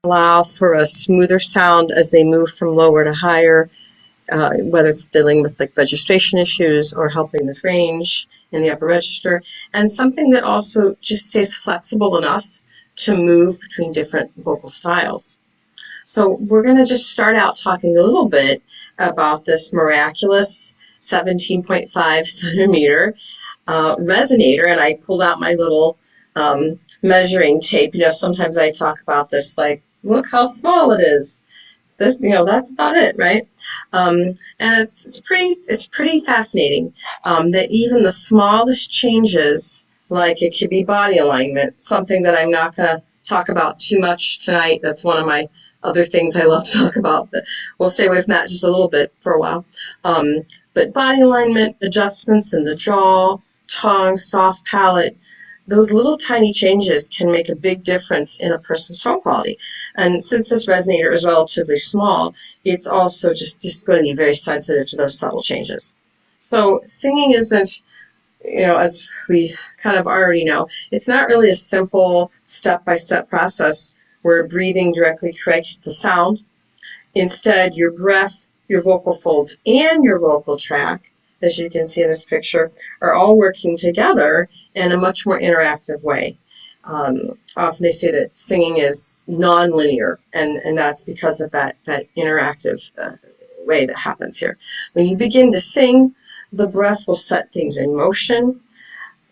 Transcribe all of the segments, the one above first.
allow for a smoother sound as they move from lower to higher, whether it's dealing with like registration issues or helping with range in the upper register, and something that also just stays flexible enough to move between different vocal styles. So we're going to just start out talking a little bit about this miraculous 17.5 centimeter resonator, and I pulled out my little measuring tape. Sometimes I talk about this like, look how small it is. This, that's about it, right? And it's pretty fascinating that even the smallest changes, like it could be body alignment, something that I'm not going to talk about too much tonight. That's one of my other things I love to talk about, but we'll stay away from that just a little bit for a while. But body alignment, adjustments in the jaw, tongue, soft palate, those little tiny changes can make a big difference in a person's tone quality. And since this resonator is relatively small, it's also just going to be very sensitive to those subtle changes. So singing isn't, as we kind of already know, it's not really a simple step-by-step process where breathing directly corrects the sound. Instead, your breath, your vocal folds, and your vocal tract, as you can see in this picture, are all working together in a much more interactive way. Often they say that singing is non-linear, and that's because of that interactive way that happens here. When you begin to sing, the breath will set things in motion.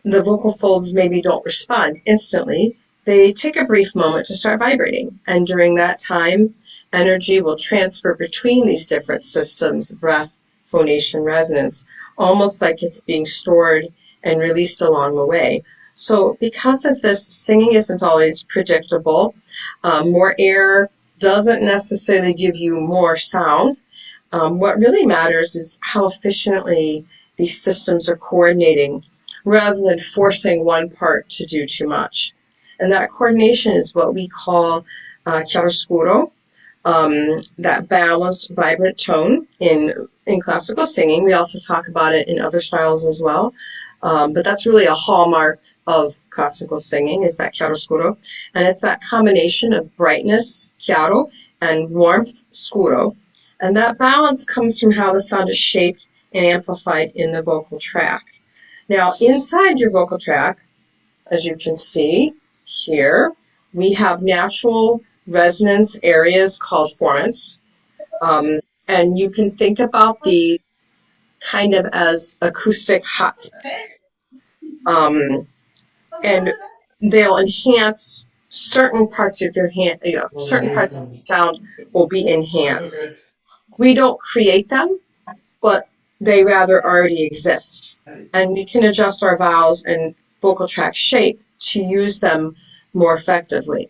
The vocal folds maybe don't respond instantly. They take a brief moment to start vibrating, and during that time, energy will transfer between these different systems, breath, phonation, resonance, almost like it's being stored and released along the way. So because of this, singing isn't always predictable. More air doesn't necessarily give you more sound. What really matters is how efficiently these systems are coordinating rather than forcing one part to do too much. And that coordination is what we call chiaroscuro, that balanced, vibrant tone in classical singing. We also talk about it in other styles as well. But that's really a hallmark of classical singing, is that chiaroscuro. And it's that combination of brightness, chiaro, and warmth, scuro. And that balance comes from how the sound is shaped and amplified in the vocal tract. Now, inside your vocal tract, as you can see here, we have natural resonance areas called formants. And you can think about these kind of as acoustic hotspots. And they'll enhance certain parts of your hand, certain parts of the sound will be enhanced. We don't create them, but they rather already exist. And we can adjust our vowels and vocal tract shape to use them more effectively.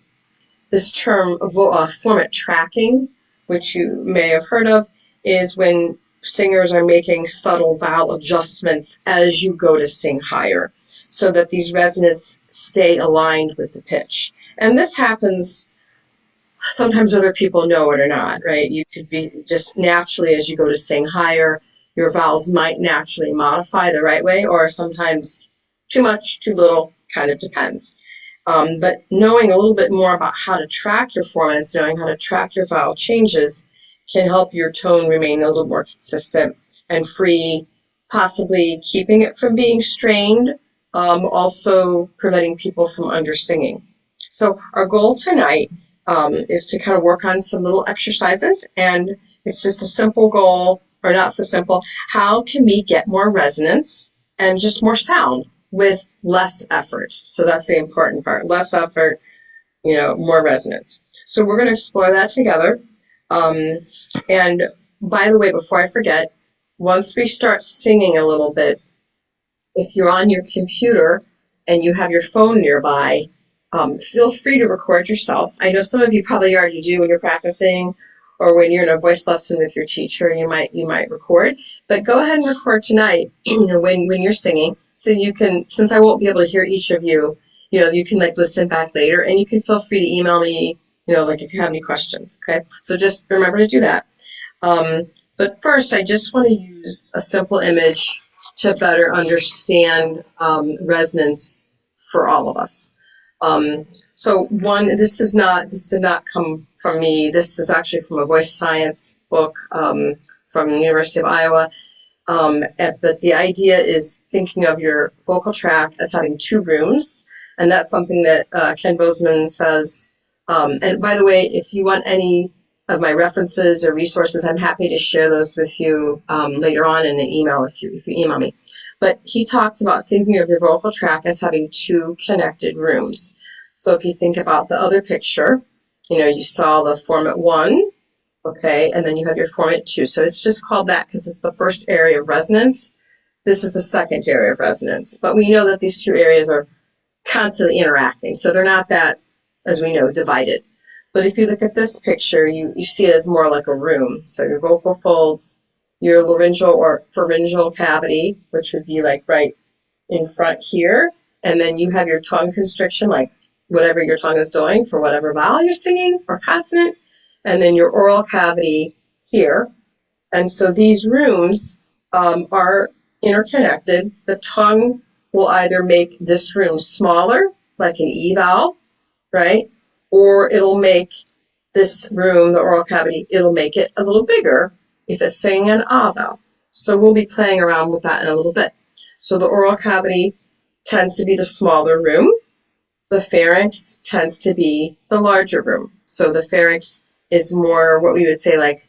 This term, formant tracking, which you may have heard of, is when singers are making subtle vowel adjustments as you go to sing higher, so that these resonants stay aligned with the pitch. And this happens sometimes whether people know it or not, right? You could be just naturally, as you go to sing higher, your vowels might naturally modify the right way, or sometimes too much, too little, kind of depends. But knowing a little bit more about how to track your formants, knowing how to track your vowel changes, can help your tone remain a little more consistent and free, possibly keeping it from being strained, also preventing people from undersinging. So our goal tonight is to kind of work on some little exercises, and it's just a simple goal, or not so simple. How can we get more resonance and just more sound with less effort? So that's the important part. Less effort, more resonance. So we're going to explore that together. And by the way, before I forget, once we start singing a little bit, if you're on your computer and you have your phone nearby, feel free to record yourself. I know some of you probably already do when you're practicing, or when you're in a voice lesson with your teacher, you might record. But go ahead and record tonight, when you're singing, so you can, since I won't be able to hear each of you, you can listen back later, and you can feel free to email me, if you have any questions. Okay, so just remember to do that. But first, I just want to use a simple image to better understand resonance for all of us. So one, this did not come from me. This is actually from a voice science book from the University of Iowa. But the idea is thinking of your vocal tract as having two rooms, and that's something that Ken Bozeman says. And by the way, if you want any of my references or resources, I'm happy to share those with you later on in an email if you email me. But he talks about thinking of your vocal tract as having two connected rooms. So if you think about the other picture, you saw the formant 1. Okay, and then you have your formant 2. So it's just called that because it's the first area of resonance. This is the second area of resonance. But we know that these two areas are constantly interacting. So they're not that, as we know, divided. But if you look at this picture, you see it as more like a room. So your vocal folds, your laryngeal or pharyngeal cavity, which would be like right in front here. And then you have your tongue constriction, like whatever your tongue is doing for whatever vowel you're singing or consonant. And then your oral cavity here. And so these rooms are interconnected. The tongue will either make this room smaller, like an E vowel, right? Or it'll make this room, the oral cavity, it'll make it a little bigger if it's saying an A vowel. So we'll be playing around with that in a little bit. So the oral cavity tends to be the smaller room. The pharynx tends to be the larger room. So the pharynx is more what we would say like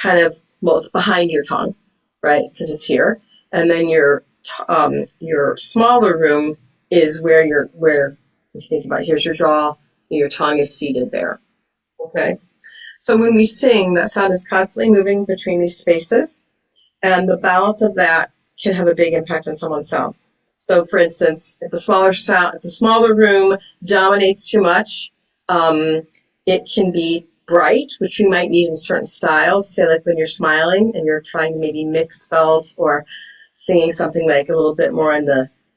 kind of, well, it's behind your tongue, right? Because it's here. And then your smaller room is where if you think about it, here's your jaw, your tongue is seated there. Okay. So when we sing, that sound is constantly moving between these spaces, and the balance of that can have a big impact on someone's sound. So, for instance, if the smaller room dominates too much, it can be bright, which you might need in certain styles. Say, like when you're smiling and you're trying to maybe mix belts or singing something like a little bit more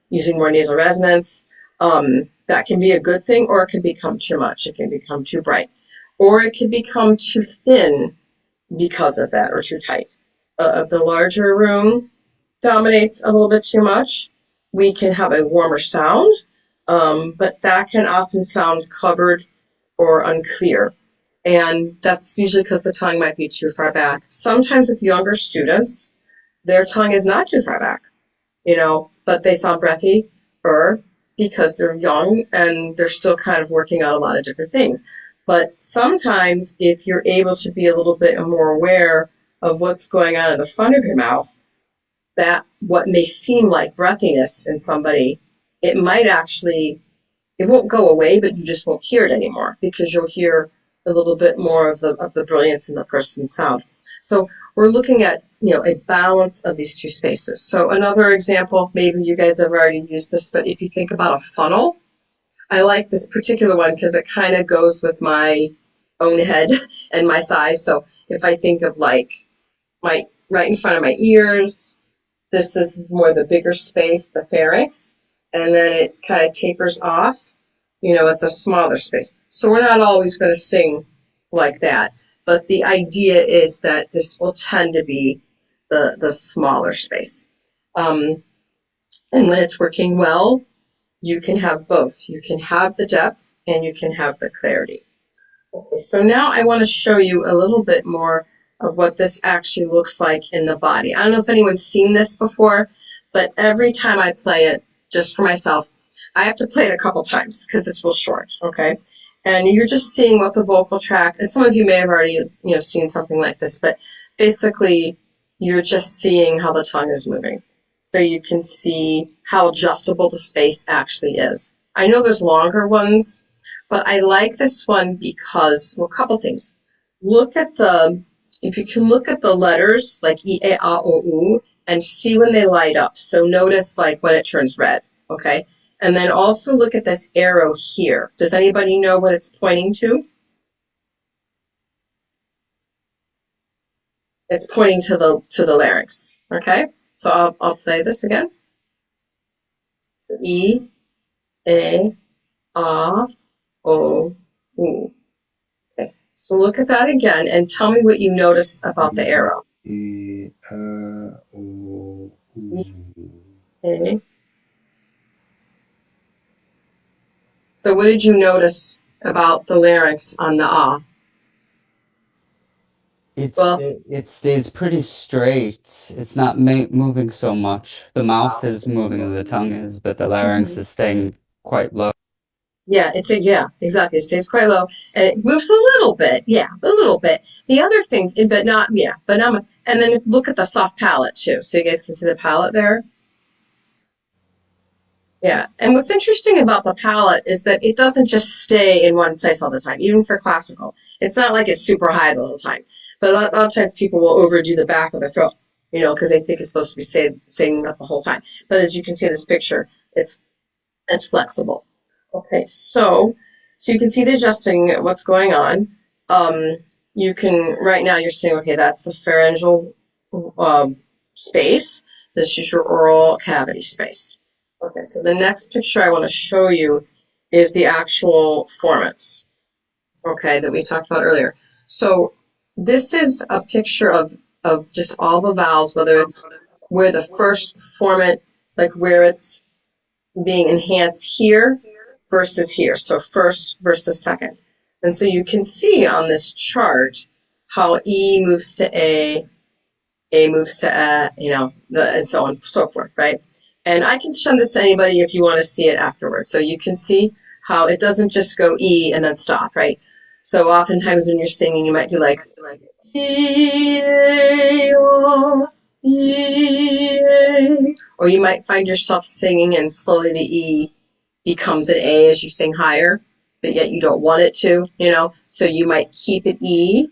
using more nasal resonance. That can be a good thing, or it can become too much. It can become too bright, or it can become too thin because of that, or too tight. If the larger room dominates a little bit too much, we can have a warmer sound, but that can often sound covered or unclear. And that's usually because the tongue might be too far back. Sometimes with younger students, their tongue is not too far back, but they sound breathy or because they're young and they're still kind of working on a lot of different things. But sometimes if you're able to be a little bit more aware of what's going on in the front of your mouth, that what may seem like breathiness in somebody, it might actually, it won't go away, but you just won't hear it anymore because you'll hear a little bit more of the brilliance in the person's sound. So we're looking at, a balance of these two spaces. So another example, maybe you guys have already used this, but if you think about a funnel, I like this particular one because it kind of goes with my own head and my size. So if I think of like my right in front of my ears, this is more the bigger space, the pharynx, and then it kind of tapers off. It's a smaller space. So we're not always going to sing like that. But the idea is that this will tend to be the smaller space. And when it's working well, you can have both. You can have the depth and you can have the clarity. Okay, so now I want to show you a little bit more of what this actually looks like in the body. I don't know if anyone's seen this before, but every time I play it, just for myself, I have to play it a couple times because it's real short, okay? And you're just seeing what the vocal tract, and some of you may have already, seen something like this, but basically you're just seeing how the tongue is moving. So you can see how adjustable the space actually is. I know there's longer ones, but I like this one because, well, a couple things. If you can look at the letters like E, A, A, O, U and see when they light up. So notice like when it turns red, okay? And then also look at this arrow here. Does anybody know what it's pointing to? It's pointing to the larynx, okay? So I'll play this again. So E, A, A, O, U. Okay. So look at that again and tell me what you notice about the arrow. E, A, O, U. Okay. So what did you notice about the larynx on the ah? Well, It stays pretty straight. It's not ma moving so much. The mouth is moving and the tongue is, but the larynx mhm. is staying quite low. Yeah, yeah, exactly. It stays quite low and it moves a little bit. Yeah, a little bit. The other thing, but not, yeah, but not much. And then look at the soft palate too. So you guys can see the palate there. Yeah. And what's interesting about the palate is that it doesn't just stay in one place all the time, even for classical. It's not like it's super high the whole time. But a lot of times people will overdo the back of the throat, because they think it's supposed to be staying up the whole time. But as you can see in this picture, it's flexible. Okay, so you can see the adjusting what's going on. Um, you can right now you're seeing, okay, that's the pharyngeal um, space. This is your oral cavity space. Okay, so the next picture I want to show you is the actual formants, okay, that we talked about earlier. So this is a picture of just all the vowels, whether it's where the first formant, like where it's being enhanced here versus here. So first versus second. And so you can see on this chart how E moves to A moves to and so on and so forth, right? And I can show this to anybody if you want to see it afterwards. So you can see how it doesn't just go E and then stop, right? So oftentimes when you're singing, you might do like E-A-O, E-A, or you might find yourself singing and slowly the E becomes an A as you sing higher, but yet you don't want it to. So you might keep it E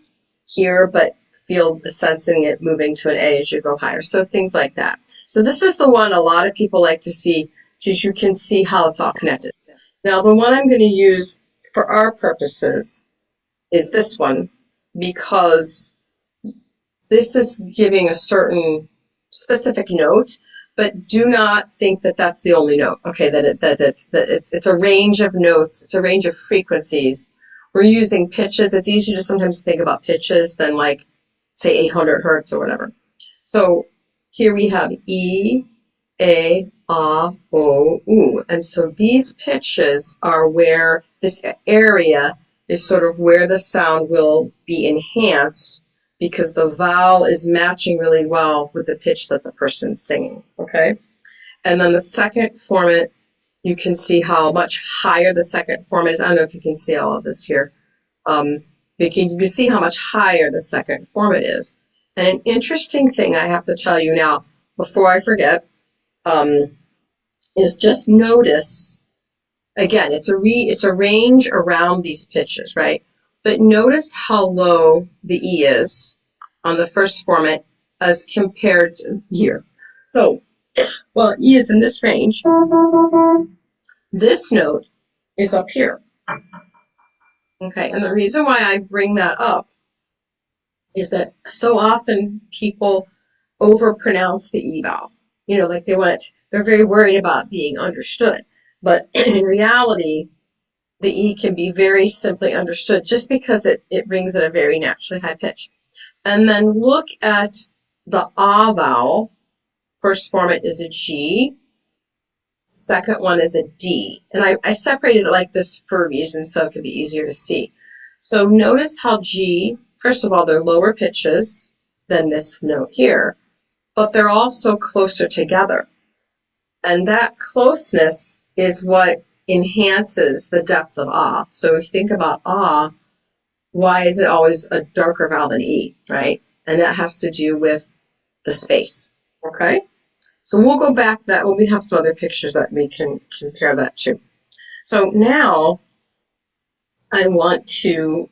here, but feel the sensing it moving to an A as you go higher. So things like that. So this is the one a lot of people like to see, because you can see how it's all connected. Now, the one I'm going to use for our purposes is this one, because this is giving a certain specific note, but do not think that that's the only note. Okay, that it's a range of notes, it's a range of frequencies. We're using pitches. It's easier to sometimes think about pitches than like say 800 hertz or whatever. So here we have E, A, O, U. And so these pitches are where this area is sort of where the sound will be enhanced because the vowel is matching really well with the pitch that the person's singing. Okay. And then the second formant, you can see how much higher the second formant is. I don't know if you can see all of this here. You can see how much higher the second format is. And an interesting thing I have to tell you now, before I forget, um, is just notice, again, it's a range around these pitches, right? But notice how low the E is on the first format as compared to here. So, while E is in this range, this note is up here. Okay, and the reason why I bring that up is that so often people overpronounce the E vowel. Like they're very worried about being understood. But in reality, the E can be very simply understood just because it rings at a very naturally high pitch. And then look at the ah vowel. First format is a G. Second one is a D. And I separated it like this for a reason so it could be easier to see. So notice how G, first of all, they're lower pitches than this note here, but they're also closer together. And that closeness is what enhances the depth of ah. So if you think about ah, why is it always a darker vowel than E, right? And that has to do with the space, okay? So we'll go back to that when we have some other pictures that we can compare that to. So now I want to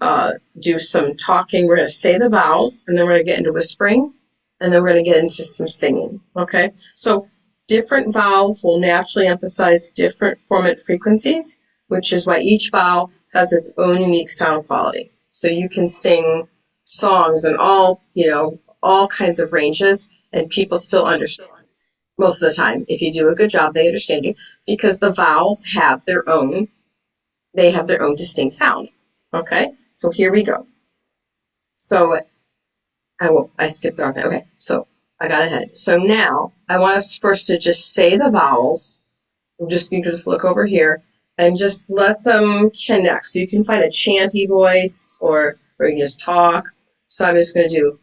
do some talking. We're going to say the vowels, and then we're going to get into whispering, and then we're going to get into some singing, okay? So different vowels will naturally emphasize different formant frequencies, which is why each vowel has its own unique sound quality. So you can sing songs in all kinds of ranges, and people still understand. Most of the time, if you do a good job, they understand you because the vowels have their own distinct sound. Okay, so here we go. So I skipped around. Okay, so I got ahead. So now I want us first to just say the vowels. You can just look over here and just let them connect. So you can find a chanty voice, or you can just talk. So I'm just going to do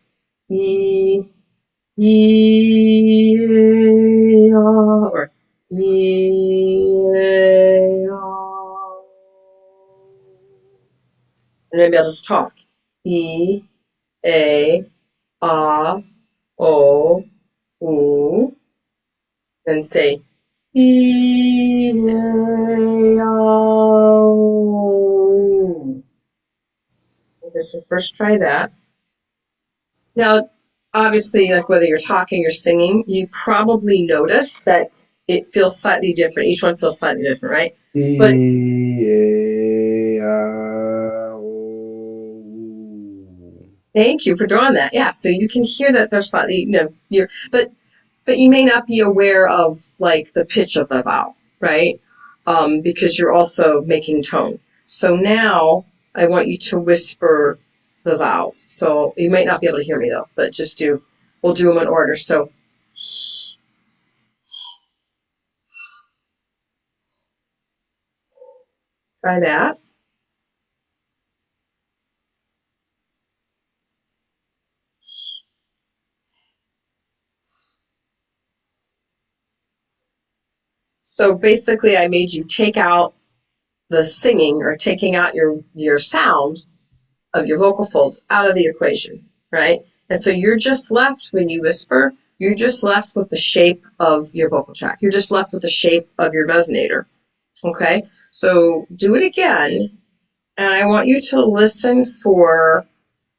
e, e, or e, and maybe I'll just talk. E, a, o, u, and say e, a, o. Okay, so first try that. Now, obviously, like whether you're talking or singing, you probably notice that it feels slightly different. Each one feels slightly different, right? But thank you for drawing that. Yeah, so you can hear that they're slightly, but you may not be aware of like the pitch of the vowel, right? Because you're also making tone. So now I want you to whisper the vowels. So you might not be able to hear me though, but we'll do them in order. So try that. So basically I made you take out the singing, or taking out your sound of your vocal folds out of the equation, right? And so you're just left, when you whisper, you're just left with the shape of your vocal tract. You're just left with the shape of your resonator, okay? So do it again, and I want you to listen for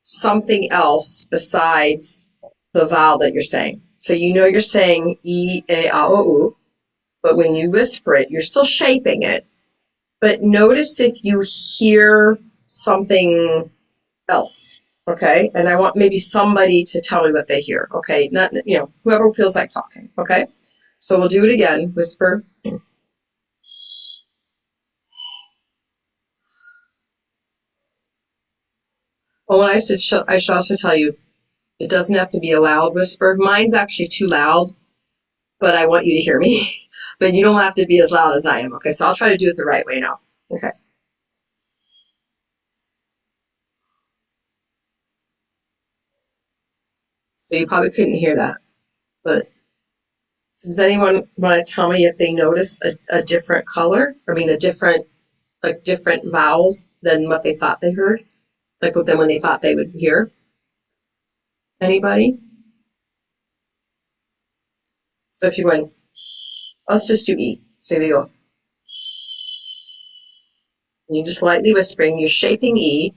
something else besides the vowel that you're saying. So you know you're saying E, A, A, O, U, but when you whisper it, you're still shaping it. But notice if you hear something else, okay? And I want maybe somebody to tell me what they hear, okay? Not, whoever feels like talking, okay? So we'll do it again. Whisper. Oh, and I should also tell you, it doesn't have to be a loud whisper. Mine's actually too loud, but I want you to hear me. But you don't have to be as loud as I am, okay? So I'll try to do it the right way now, okay? So you probably couldn't hear that, but so does anyone want to tell me if they notice a different color? I mean, different vowels than what they thought they heard? Like than when they thought they would hear? Anybody? So if you're going, let's just do E. So here we go. And you're just lightly whispering, you're shaping E,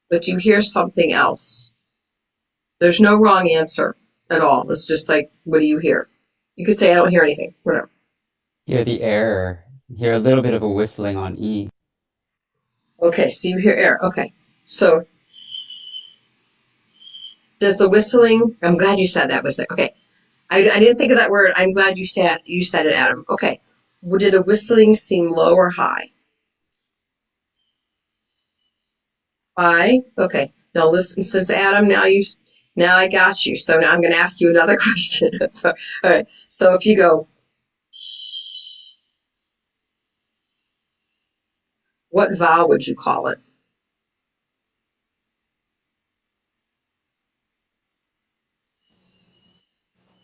but you hear something else. There's no wrong answer at all. It's just like, what do you hear? You could say, I don't hear anything, whatever. Hear the air. Hear a little bit of a whistling on E. Okay, so you hear air. Okay. So does the whistling, I'm glad you said that whistling. Okay. I didn't think of that word. I'm glad you said it, Adam. Okay. Did a whistling seem low or high? High? Okay. Now listen, since Adam, now I got you. So now I'm going to ask you another question. So, all right. So if you go, what vowel would you call it?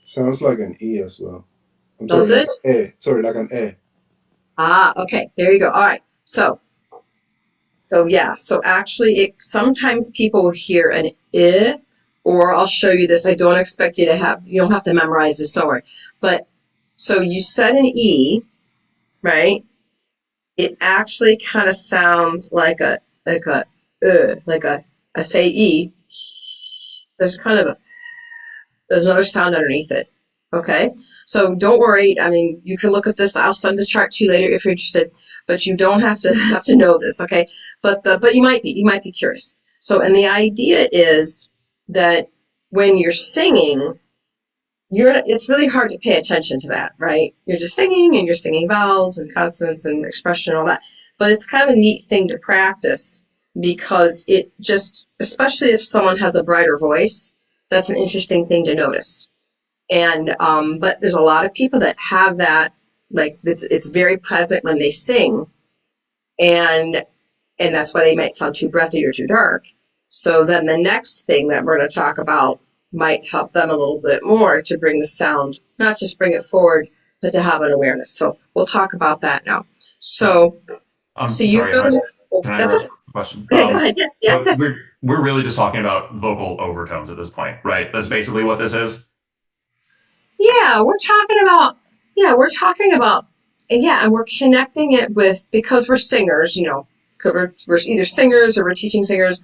Sounds like an E as well. I'm sorry, Does like it? an A. Sorry, like an A. Ah, okay. There you go. All right. So yeah. So actually, sometimes people will hear an I, or I'll show you this. I don't expect you don't have to memorize this, don't worry. But so you said an E, right? It actually kind of sounds like I say E. There's kind of there's another sound underneath it. Okay, so don't worry. I mean, you can look at this. I'll send this chart to you later if you're interested. But you don't have to know this. Okay, but you might be curious. So, and the idea is that when you're singing, it's really hard to pay attention to that, right? You're just singing, and you're singing vowels and consonants and expression and all that. But it's kind of a neat thing to practice, because it just, especially if someone has a brighter voice, that's an interesting thing to notice. And but there's a lot of people that have that Like it's very present when they sing, and that's why they might sound too breathy or too dark. So then the next thing that we're going to talk about might help them a little bit more to bring the sound, not just bring it forward, but to have an awareness. So we'll talk about that now. So, you Sorry, notice, can I that's interrupt okay. the question? Okay, go ahead. Yes, yes, So yes. we're really just talking about vocal overtones at this point, right? That's basically what this is. Yeah, we're talking about, yeah, and we're connecting it with, because we're singers, you know, because we're either singers or we're teaching singers,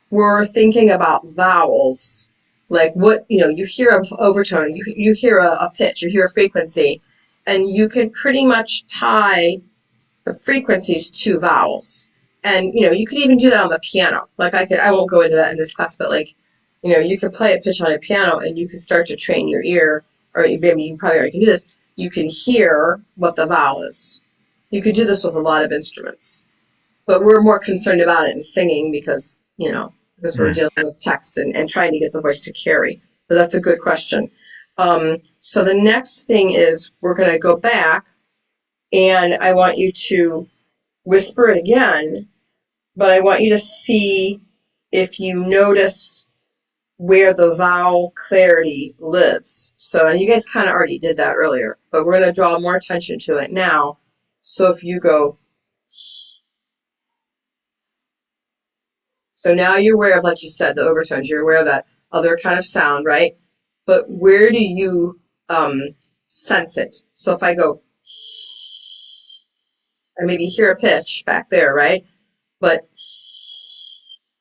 we're thinking about vowels. Like what, you know, you hear an overtone, you hear a pitch, you hear a frequency, and you can pretty much tie the frequencies to vowels. And, you know, you could even do that on the piano. Like I won't go into that in this class, but like, you know, you could play a pitch on a piano and you could start to train your ear, or maybe you probably already can do this. You can hear what the vowel is. You could do this with a lot of instruments, but we're more concerned about it in singing because, you know, because we're Mm. dealing with text and trying to get the voice to carry. But that's a good question. So the next thing is we're going to go back, and I want you to whisper it again, but I want you to see if you notice where the vowel clarity lives. So, and you guys kind of already did that earlier, but we're going to draw more attention to it now. So if you go, so now you're aware of, like you said, the overtones, you're aware of that other kind of sound, right? But where do you sense it? So if I go, I maybe hear a pitch back there, right? But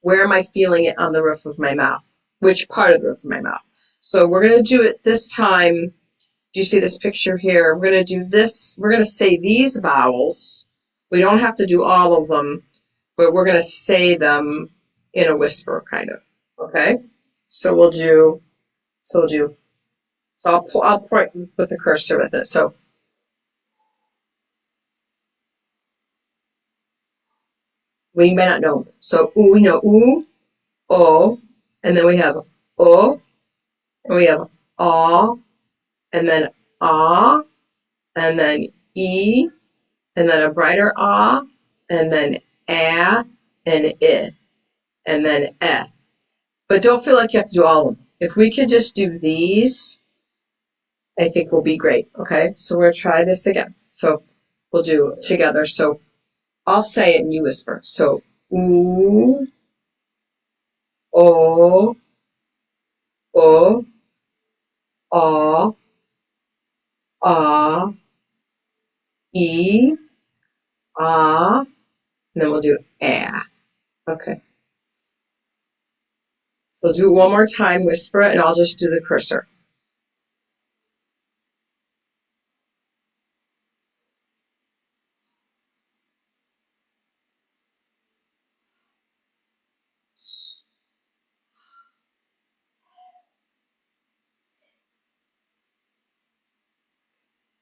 where am I feeling it on the roof of my mouth? Which part of the roof of my mouth? So we're going to do it this time. Do you see this picture here? We're going to do this. We're going to say these vowels. We don't have to do all of them, but we're going to say them in a whisper, kind of. Okay? So I'll point with the cursor with it. So we may not know. So we know oo, o, and then we have o, and we have ah, and then ah, and then e, and then a brighter ah, and then ah, and I, and then eh. But don't feel like you have to do all of them. If we could just do these, I think we'll be great. Okay, so we're gonna try this again. So we'll do it together. So I'll say it and you whisper. So oo, o, ah, ah, e, ah, and then we'll do ah. Okay. So do it one more time, whisper it, and I'll just do the cursor.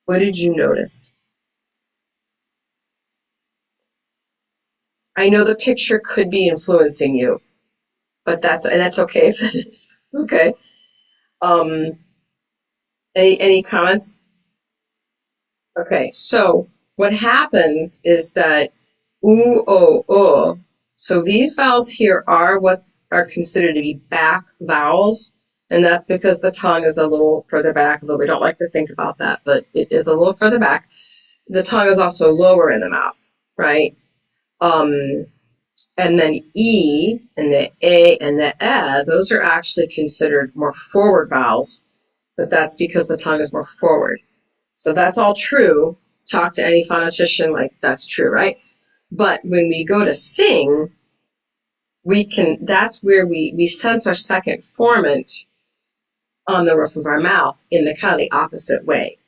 What did you notice? I know the picture could be influencing you, but that's okay if it is. Okay. Um, any comments? Okay. So what happens is that oo, o. So these vowels here are what are considered to be back vowels, and that's because the tongue is a little further back, although we don't like to think about that, but it is a little further back. The tongue is also lower in the mouth, right? Um, and then E and the A and the E, those are actually considered more forward vowels, but that's because the tongue is more forward. So that's all true. Talk to any phonetician, like that's true, right? But when we go to sing, that's where we sense our second formant on the roof of our mouth in the kind of the opposite way.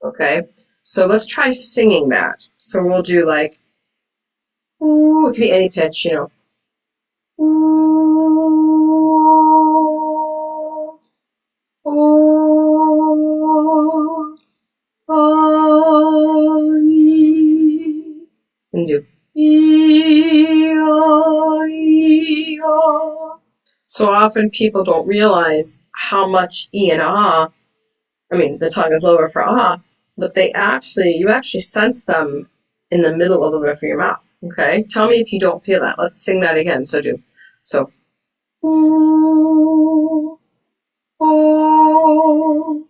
Okay? So let's try singing that. So we'll do like, ooh, it could be any pitch, you know. Ooh, ooh, ah, ee. And do ee, ah, ee, ah. So often people don't realize how much e and ah, I mean, the tongue is lower for ah, but you actually sense them in the middle of the roof of your mouth. Okay, tell me if you don't feel that. Let's sing that again. So ooh, oh,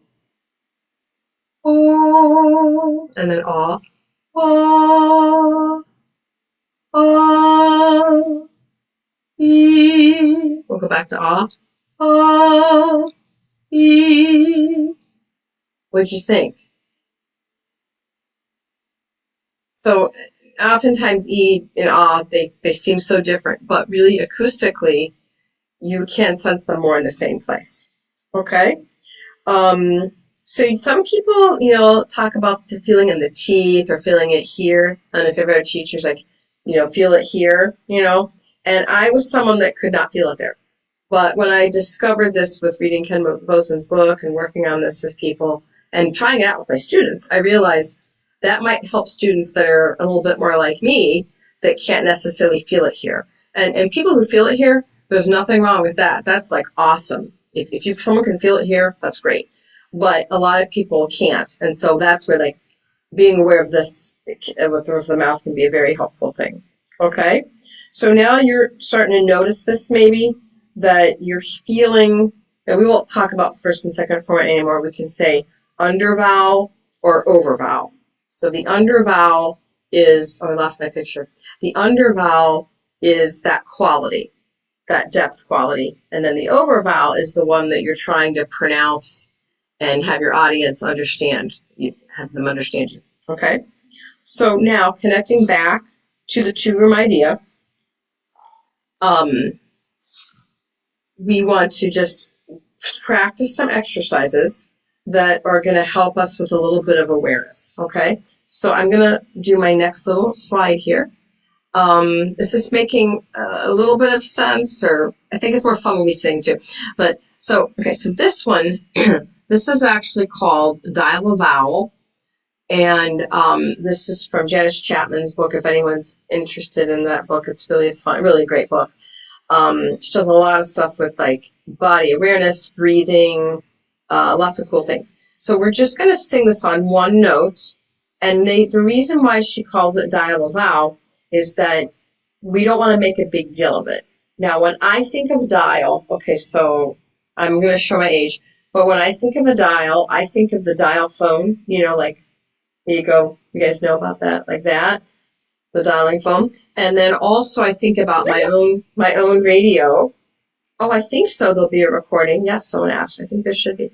oh, and then ah, ah, ah, ee. We'll go back to ah, ah, ee. What'd you think? So oftentimes E and ah, they seem so different, but really acoustically, you can sense them more in the same place. Okay? So some people, talk about the feeling in the teeth or feeling it here. And if ever a teacher's like, feel it here, And I was someone that could not feel it there. But when I discovered this with reading Ken Bozeman's book and working on this with people and trying it out with my students, I realized that might help students that are a little bit more like me that can't necessarily feel it here. And people who feel it here, there's nothing wrong with that. That's like awesome. If someone can feel it here, that's great. But a lot of people can't. And so that's where like being aware of this with the roof of the mouth can be a very helpful thing. Okay? So now you're starting to notice this maybe, that you're feeling, and we won't talk about first and second formant anymore. We can say undervowel or overvowel. So the undervowel is, I lost my picture. The undervowel is that quality, that depth quality. And then the overvowel is the one that you're trying to pronounce and have your audience understand. You have them understand you. Okay? So now connecting back to the two-room idea, we want to just practice some exercises that are going to help us with a little bit of awareness. Okay? So I'm going to do my next little slide here. Is this making a little bit of sense, or I think it's more fun when we sing too. But so this one, this is actually called Dial a Vowel. And this is from Janice Chapman's book. If anyone's interested in that book, it's really a fun, really great book. She does a lot of stuff with like body awareness, breathing, lots of cool things. So we're just going to sing this on one note. And the reason why she calls it dial a vowel is that we don't want to make a big deal of it. Now, when I think of dial, okay, so I'm going to show my age, but when I think of a dial, I think of the dial phone, like there you go. You guys know about that, like that, the dialing phone. And then also I think about my own radio. Oh, I think so. There'll be a recording. Yes, someone asked. I think there should be.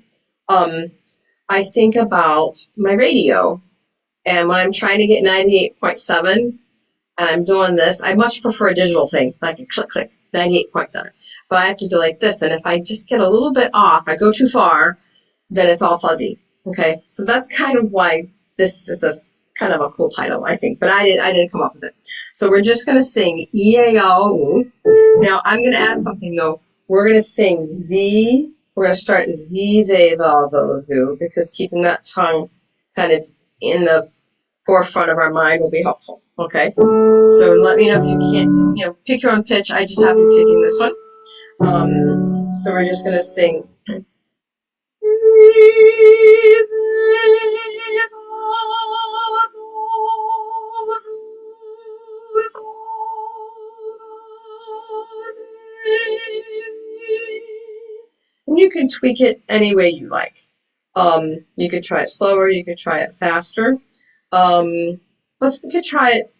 I think about my radio, and when I'm trying to get 98.7 and I'm doing this, I much prefer a digital thing, like a click, click, 98.7. But I have to do like this, and if I just get a little bit off, I go too far, then it's all fuzzy. Okay, so that's kind of why this is a kind of a cool title, I think. But I didn't come up with it. So we're just going to sing E-A-O. Now I'm going to add something though. We're going to sing the. We're going to start the, they, the, the, because keeping that tongue kind of in the forefront of our mind will be helpful. Okay. So let me know if you can't, pick your own pitch. I just happened picking this one. So we're just going to sing. And you can tweak it any way you like. You could try it slower, you could try it faster. We could try it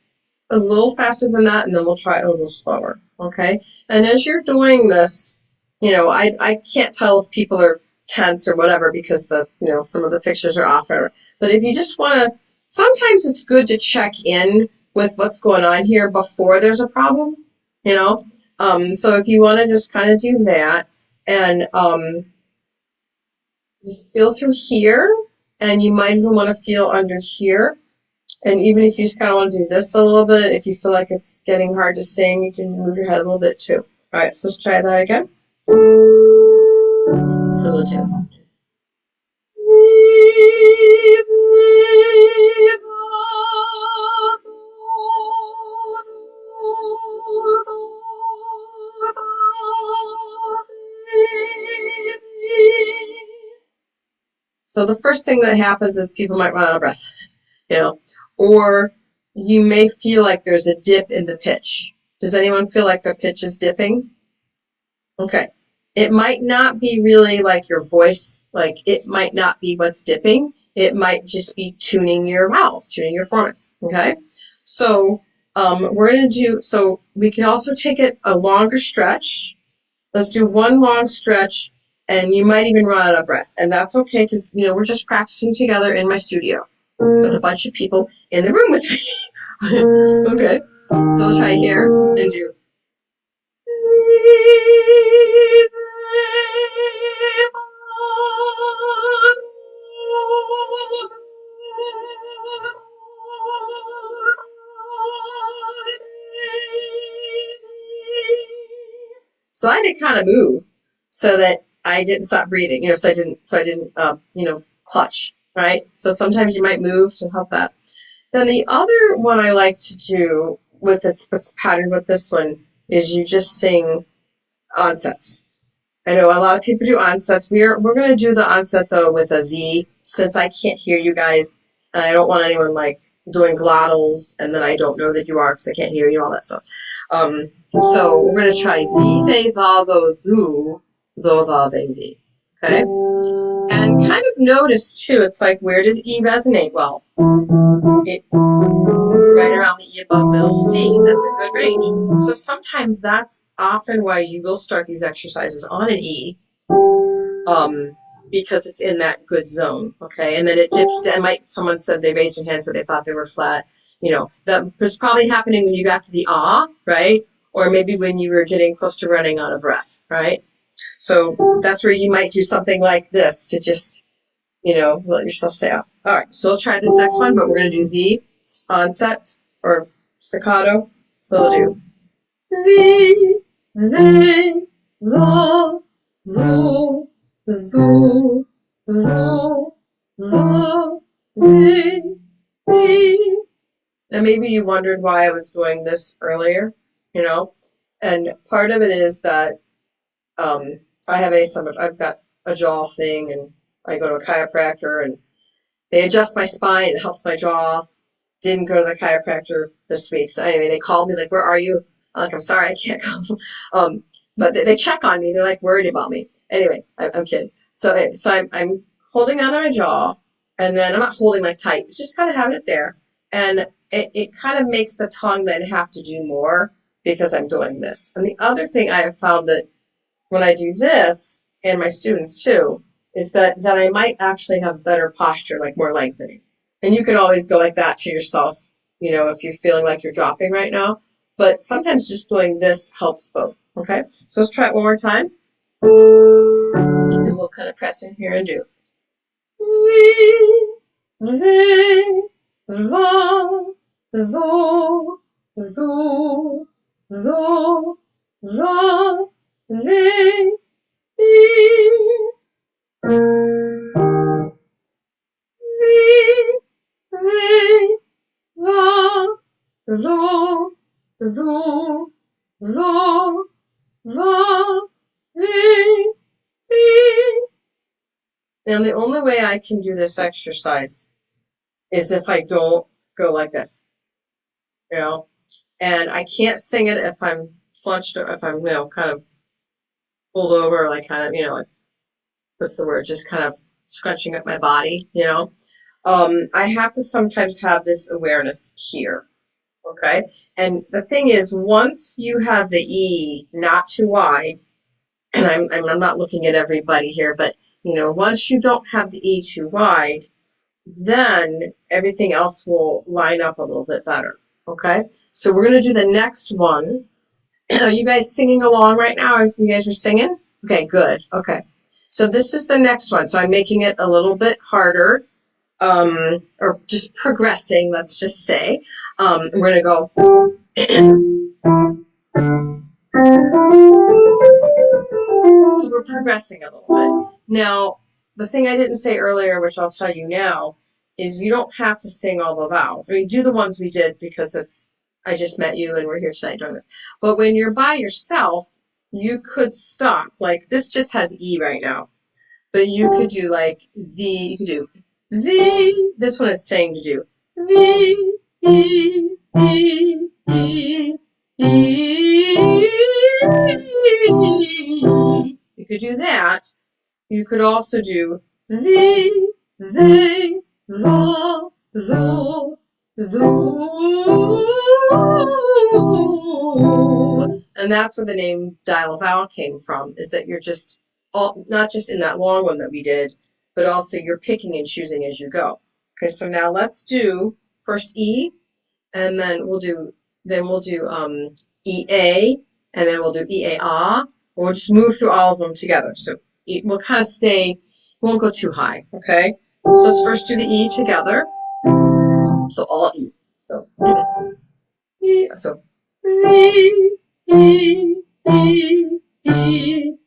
a little faster than that, and then we'll try it a little slower, okay? And as you're doing this, I can't tell if people are tense or whatever because some of the pictures are off. But if you just want to, sometimes it's good to check in with what's going on here before there's a problem, So if you want to just kind of do that and just feel through here, and you might even want to feel under here. And even if you just kind of want to do this a little bit, if you feel like it's getting hard to sing, you can move your head a little bit too. All right, so let's try that again. Solo tune. So So the first thing that happens is people might run out of breath, or you may feel like there's a dip in the pitch. Does anyone feel like their pitch is dipping? Okay. It might not be really like your voice, like it might not be what's dipping. It might just be tuning your vowels, tuning your formants. Okay. So we're going to do, so we can also take it a longer stretch. Let's do one long stretch, and you might even run out of breath. And that's okay because, we're just practicing together in my studio with a bunch of people in the room with me. Okay. So we'll try here and do. So I did kind of move so that I didn't stop breathing, so I didn't, clutch, right? So sometimes you might move to help that. Then the other one I like to do with this, what's patterned with this one, is you just sing onsets. I know a lot of people do onsets. We're going to do the onset though with a the, since I can't hear you guys, and I don't want anyone like doing glottals, and then I don't know that you are because I can't hear you, all that stuff. So we're going to try thee, they, thou, thou, thou, thou, they, thee. Okay? And kind of notice too, it's like, where does E resonate? Well, right around the E above middle C. That's a good range. So sometimes that's often why you will start these exercises on an E, because it's in that good zone. Okay, and then it dips down. Someone said they raised their hands that they thought they were flat. That was probably happening when you got to the ah, right? Or maybe when you were getting close to running out of breath, right? So that's where you might do something like this to just, let yourself stay out. All right, so we'll try this next one, but we're going to do the onset or staccato. So we'll do the, they, the, thou, thou, thou, the, they, thee. Now maybe you wondered why I was doing this earlier, and part of it is that I've got a jaw thing, and I go to a chiropractor, and they adjust my spine. It helps my jaw. Didn't go to the chiropractor this week. So anyway, they called me like, where are you? I'm like, I'm sorry, I can't come. But they check on me. They're like worried about me. Anyway, I'm kidding. So I'm holding on to my jaw, and then I'm not holding like tight, but just kind of having it there. And it kind of makes the tongue then have to do more because I'm doing this. And the other thing I have found that when I do this, and my students too, is that I might actually have better posture, like more lengthening. And you can always go like that to yourself, if you're feeling like you're dropping right now. But sometimes just doing this helps both. Okay? So let's try it one more time. And we'll kind of press in here and do. We, they, the, thou, thou, thou, the, they, thee. Thee, they, the, thou, thou, the, they, thee. Now the only way I can do this exercise is if I don't go like this, and I can't sing it if I'm slunched or if I'm, kind of pulled over, like kind of, like, what's the word, just kind of scrunching up my body, I have to sometimes have this awareness here, okay? And the thing is, once you have the E not too wide, and I'm not looking at everybody here, but, once you don't have the E too wide, then everything else will line up a little bit better, okay? So we're going to do the next one. Are you guys singing along right now? Or you guys are singing? Okay, good. Okay. So this is the next one. So I'm making it a little bit harder, or just progressing, let's just say. We're going to go. So we're progressing a little bit. Now, the thing I didn't say earlier, which I'll tell you now, is you don't have to sing all the vowels. I mean, do the ones we did because I just met you and we're here tonight doing this. But when you're by yourself, you could stop. Like this just has E right now. But you could do like the, you could do the, this one is saying to do the, you could do that. You could also do the, they, the, and that's where the name dial a vowel came from, is that you're just all, not just in that long one that we did, but also you're picking and choosing as you go. Okay, so now let's do first E, and then we'll do EA, and then we'll do EA-ah. We'll just move through all of them together. So we'll kind of stay, we won't go too high, okay? So let's first do the E together. So all E. So E, so E, E, E, E,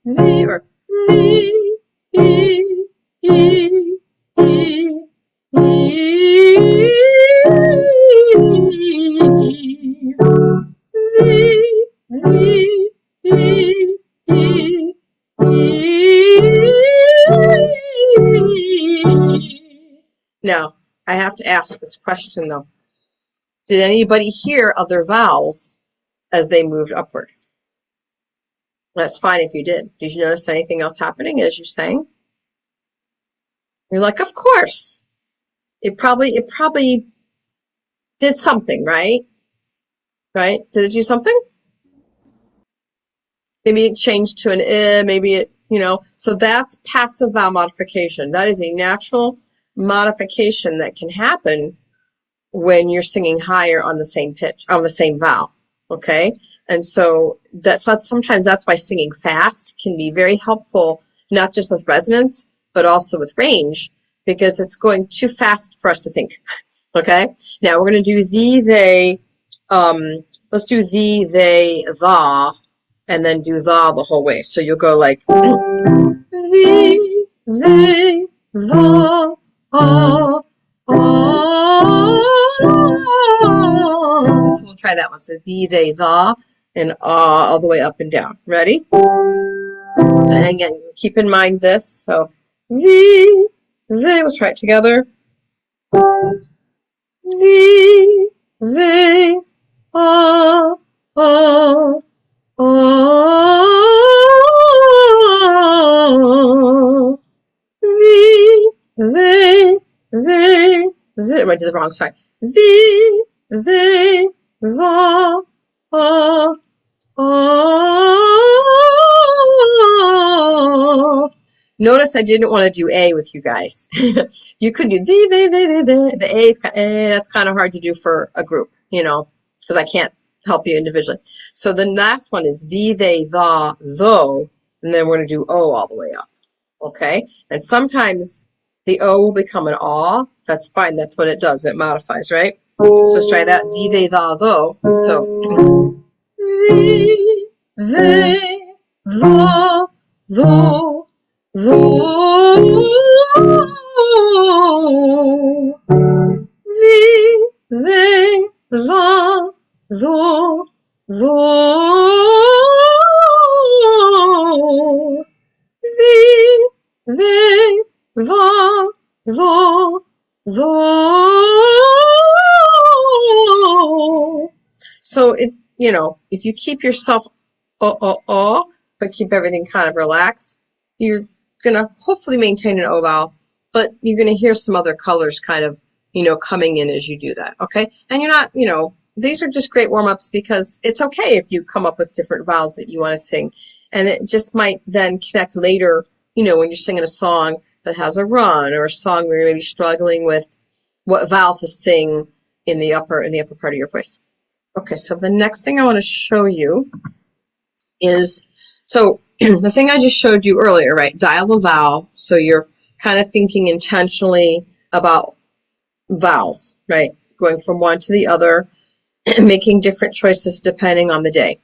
Z, or Z, E, E, E, Now, I have to ask this question though. Did anybody hear other vowels as they moved upward? That's fine if you did. Did you notice anything else happening as you sang? You're like, of course. It probably did something, right? Right? Did it do something? Maybe it changed to an maybe it, so that's passive vowel modification. That is a natural modification that can happen when you're singing higher on the same pitch, on the same vowel, okay? And so sometimes that's why singing fast can be very helpful, not just with resonance, but also with range, because it's going too fast for us to think, okay? Now we're going to do the, they, let's do the, they, the, and then do the whole way. So you'll go like the, they, the, so we'll try that one. So the, they, the, and all the way up and down. Ready? So and again, keep in mind this. So the, they, let's try it together. The, they, the, I did the wrong side. The, they, the, Notice I didn't want to do A with you guys. You could do the, they, the A is that's kind of hard to do for a group, because I can't help you individually. So the last one is the, they, the, though, and then we're going to do O all the way up. Okay? And sometimes the O will become an aw. That's fine. That's what it does. It modifies, right? So let's try that. The, they, the, though. So the, they, the, though, though. The, they, the, though, though. The, they, the, though. So if you keep yourself but keep everything kind of relaxed, you're gonna hopefully maintain an O vowel, but you're gonna hear some other colors kind of, coming in as you do that, okay? And you're not, these are just great warm-ups because it's okay if you come up with different vowels that you want to sing. And it just might then connect later, when you're singing a song that has a run, or a song where you're maybe struggling with what vowel to sing in the upper part of your voice. Okay, so the next thing I want to show you is, so the thing I just showed you earlier, right? Dial a vowel. So you're kind of thinking intentionally about vowels, right? Going from one to the other, making different choices depending on the day.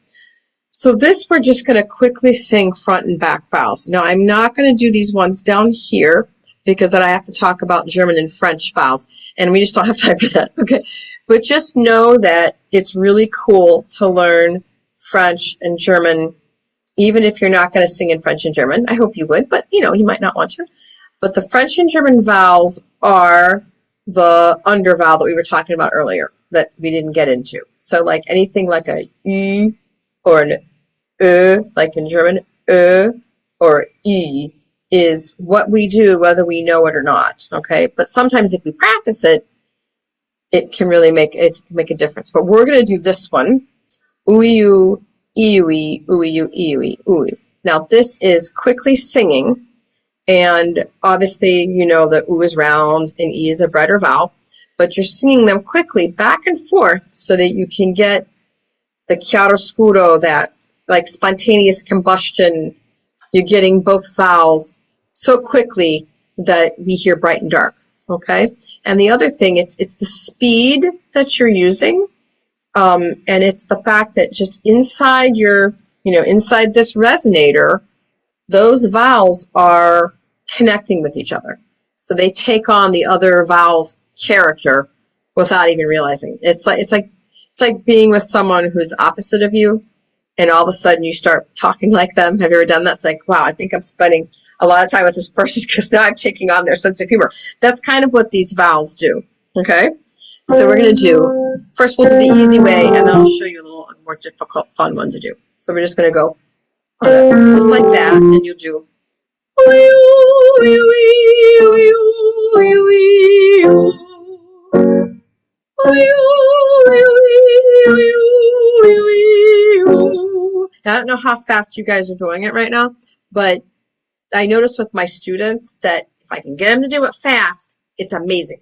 So this, we're just going to quickly sing front and back vowels. Now, I'm not going to do these ones down here because then I have to talk about German and French vowels, and we just don't have time for that, okay? But just know that it's really cool to learn French and German, even if you're not going to sing in French and German. I hope you would, but you might not want to. But the French and German vowels are the undervowel that we were talking about earlier that we didn't get into. So like anything like a U or an like in German, or E is what we do whether we know it or not, okay? But sometimes if we practice it, it can really make a difference. But we're going to do this one, uiu, iui, uiu, iui, ui. Now this is quickly singing, and obviously you know that U is round and E is a brighter vowel, but you're singing them quickly back and forth so that you can get the chiaroscuro, that like spontaneous combustion. You're getting both vowels so quickly that we hear bright and dark, okay? And the other thing, it's the speed that you're using, and it's the fact that just inside inside this resonator, those vowels are connecting with each other. So they take on the other vowel's character without even realizing. It's like being with someone who's opposite of you, and all of a sudden you start talking like them. Have you ever done that? It's like, wow, I think I'm spending a lot of time with this person because now I'm taking on their sense of humor. That's kind of what these vowels do, okay? So we're going to do, first we'll do the easy way, and then I'll show you a little more difficult, fun one to do. So we're just going to go just like that, and you'll do Now, I don't know how fast you guys are doing it right now, but I notice with my students that if I can get them to do it fast, it's amazing.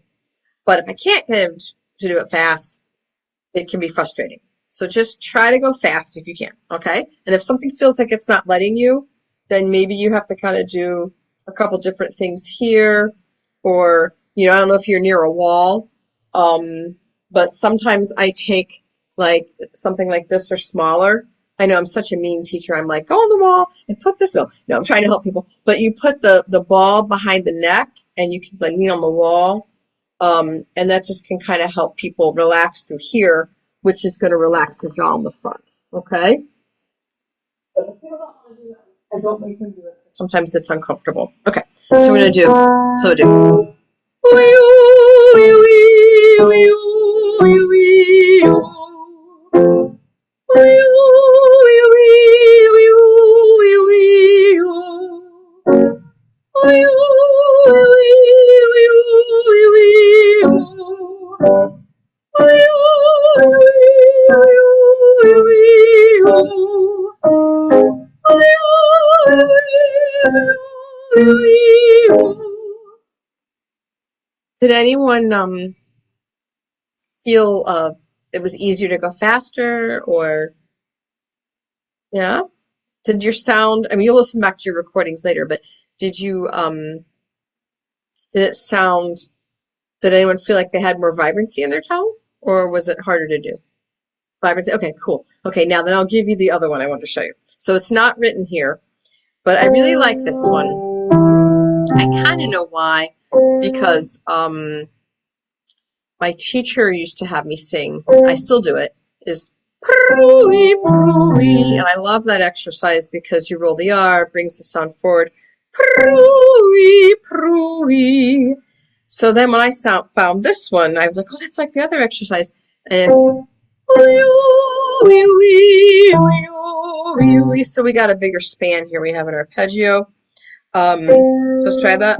But if I can't get them to do it fast, it can be frustrating. So just try to go fast if you can, okay? And if something feels like it's not letting you, then maybe you have to kind of do a couple different things here, or, I don't know if you're near a wall, but sometimes I take like something like this or smaller. I know I'm such a mean teacher. I'm like, go on the wall and put this. No, I'm trying to help people. But you put the ball behind the neck, and you can like lean on the wall. And that just can kind of help people relax through here, which is going to relax the jaw on the front. Okay? But if people don't want to do that, I don't make them do it. Sometimes it's uncomfortable. Okay. So we're going to do. Did anyone feel it was easier to go faster, or yeah? Did your sound, I mean, you'll listen back to your recordings later, but did you did it sound, did anyone feel like they had more vibrancy in their tone, or was it harder to do? Vibrancy. Okay, cool. Okay, now then I'll give you the other one I want to show you. So it's not written here, but I really like this one. I kind of know why, because my teacher used to have me sing, I still do it, is proo-wee, proo-wee. And I love that exercise because you roll the R, it brings the sound forward. Proo-wee, proo-wee. So then when I found this one, I was like, oh, that's like the other exercise. And it's so we got a bigger span here. We have an arpeggio. So let's try that.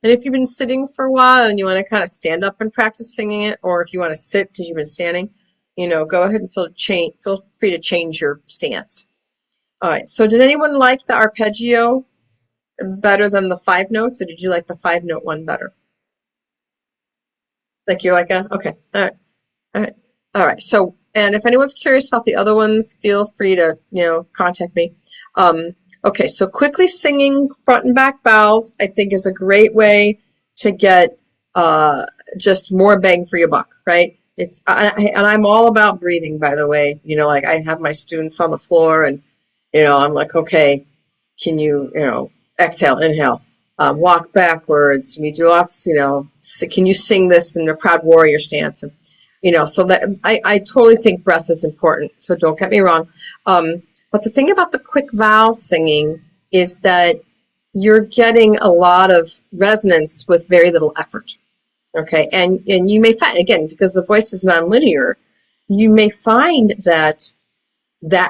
And if you've been sitting for a while and you want to kind of stand up and practice singing it, or if you want to sit because you've been standing, go ahead and feel free to change your stance. All right, so did anyone like the arpeggio better than the 5 notes, or did you like the 5-note one better? Like you're like okay, all right. So, and if anyone's curious about the other ones, feel free to contact me. Okay, so quickly singing front and back vowels, I think, is a great way to get just more bang for your buck, right? And I'm all about breathing, by the way. Like I have my students on the floor, and I'm like, okay, can you, exhale, inhale, walk backwards. We do lots, can you sing this in the proud warrior stance? And, so that I totally think breath is important. So don't get me wrong. But the thing about the quick vowel singing is that you're getting a lot of resonance with very little effort. Okay. And you may find, again, because the voice is nonlinear, you may find that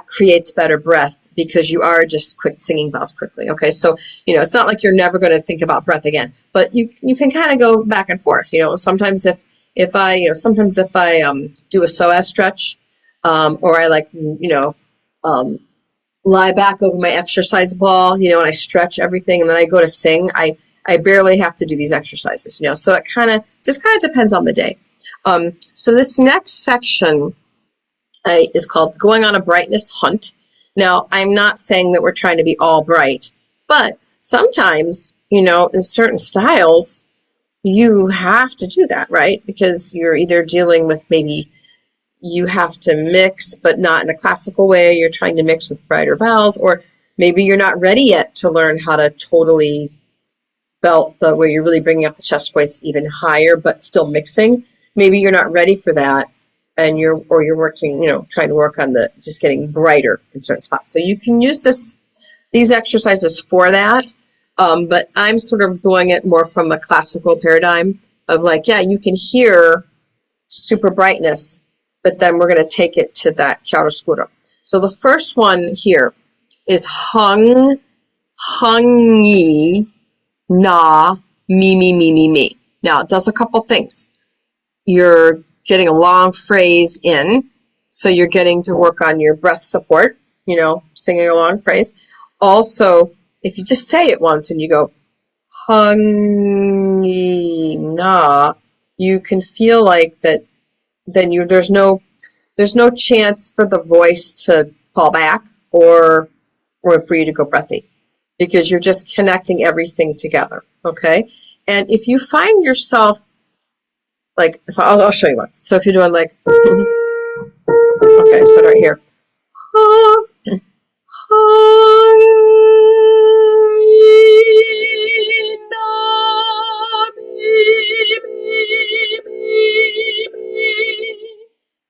creates better breath because you are just quick singing vowels quickly. Okay, so it's not like you're never going to think about breath again, but you can kind of go back and forth. Sometimes if I do a psoas stretch, or I lie back over my exercise ball, and I stretch everything, and then I go to sing. I barely have to do these exercises, so it just kind of depends on the day. So this next section is called Going on a Brightness Hunt. Now, I'm not saying that we're trying to be all bright, but sometimes, in certain styles, you have to do that, right? Because you're either dealing with maybe you have to mix, but not in a classical way. You're trying to mix with brighter vowels, or maybe you're not ready yet to learn how to totally belt where you're really bringing up the chest voice even higher, but still mixing. Maybe you're not ready for that. And you're working, trying to work on just getting brighter in certain spots. So you can use these exercises for that. But I'm sort of doing it more from a classical paradigm of like, yeah, you can hear super brightness, but then we're going to take it to that chiaroscuro. So the first one here is hung, hungy, na, me. Now it does a couple things. You're getting a long phrase in, so you're getting to work on your breath support, singing a long phrase. Also, if you just say it once and you go, hungy na, you can feel like that, then there's no chance for the voice to fall back or for you to go breathy, because you're just connecting everything together, okay? And if you find yourself, like, I'll show you once. So if you're doing like, okay, so right here.